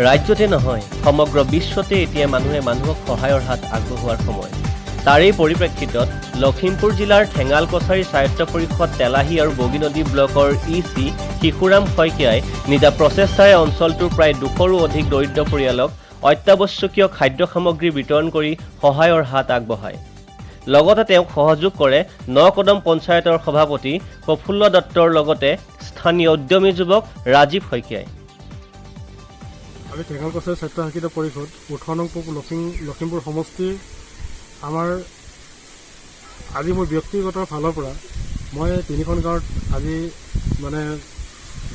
ৰাজ্যতে নহয় সমগ্ৰ বিশ্বতে এতিয়া মানুহে মানুহক সহায়ৰ হাত আগবঢ়োৱাৰ সময়। তাৰেই পৰিপ্ৰেক্ষিতত লখিমপুৰ জিলাৰ ঠেঙাল কছাৰী স্বায়ত্ত পৰিষদ তেলাহী আৰু বগীনদী ব্লকৰ ইচি শিশুৰাম শইকীয়াই নিজা প্ৰচেষ্টাৰে অঞ্চলটোৰ প্ৰায় 200ৰো অধিক দৰিদ্ৰ পৰিয়ালক অত্যাৱশ্যকীয় খাদ্য সামগ্ৰী বিতৰণ কৰি সহায়ৰ হাত আগবঢ়ায়। লগতে তেওঁক সহযোগ কৰে নকদম পঞ্চায়তৰ সভাপতি প্ৰফুল্ল দত্তৰ লগতে স্থানীয় উদ্যমী যুৱক ৰাজীৱ শইকীয়াই। আমি ঠেঙাল কছাৰী স্বায়ত্তশাসিত পৰিষদ 18 নং লখিমপুৰ সমষ্টিৰ আমাৰ আজি মোৰ ব্যক্তিগত ফালৰ পৰা মই 3খন গাঁৱত আজি মানে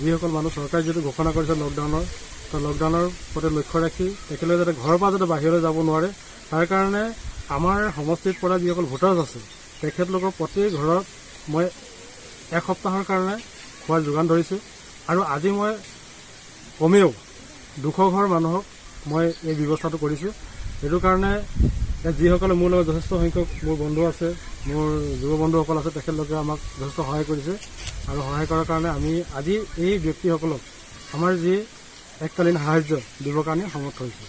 যিসকল মানুহ চৰকাৰে যিটো ঘোষণা কৰিছে লকডাউনৰ প্ৰতি লক্ষ্য ৰাখি একেলগে যাতে ঘৰৰ পৰা যাতে বাহিৰলৈ যাব নোৱাৰে তাৰ কাৰণে আমাৰ সমষ্টিত পৰা যিসকল ভোটাৰ আছে তেখেতলোকৰ প্ৰতি ঘৰত মই এক সপ্তাহৰ কাৰণে খোৱাৰ যোগান ধৰিছোঁ আৰু আজি মই কমেও 200 ঘৰ মানুহক মই এই ব্যৱস্থাটো কৰিছোঁ। সেইটো কাৰণে যিসকলে মোৰ লগত যথেষ্ট সংখ্যক মোৰ বন্ধু আছে, মোৰ যুৱ বন্ধুসকল আছে, তেখেতলোকে আমাক যথেষ্ট সহায় কৰিছে আৰু সহায় কৰাৰ কাৰণে আমি আজি এই ব্যক্তিসকলক আমাৰ যি এককালীন সাহায্য দিবৰ কাৰণে সমৰ্থ হৈছোঁ।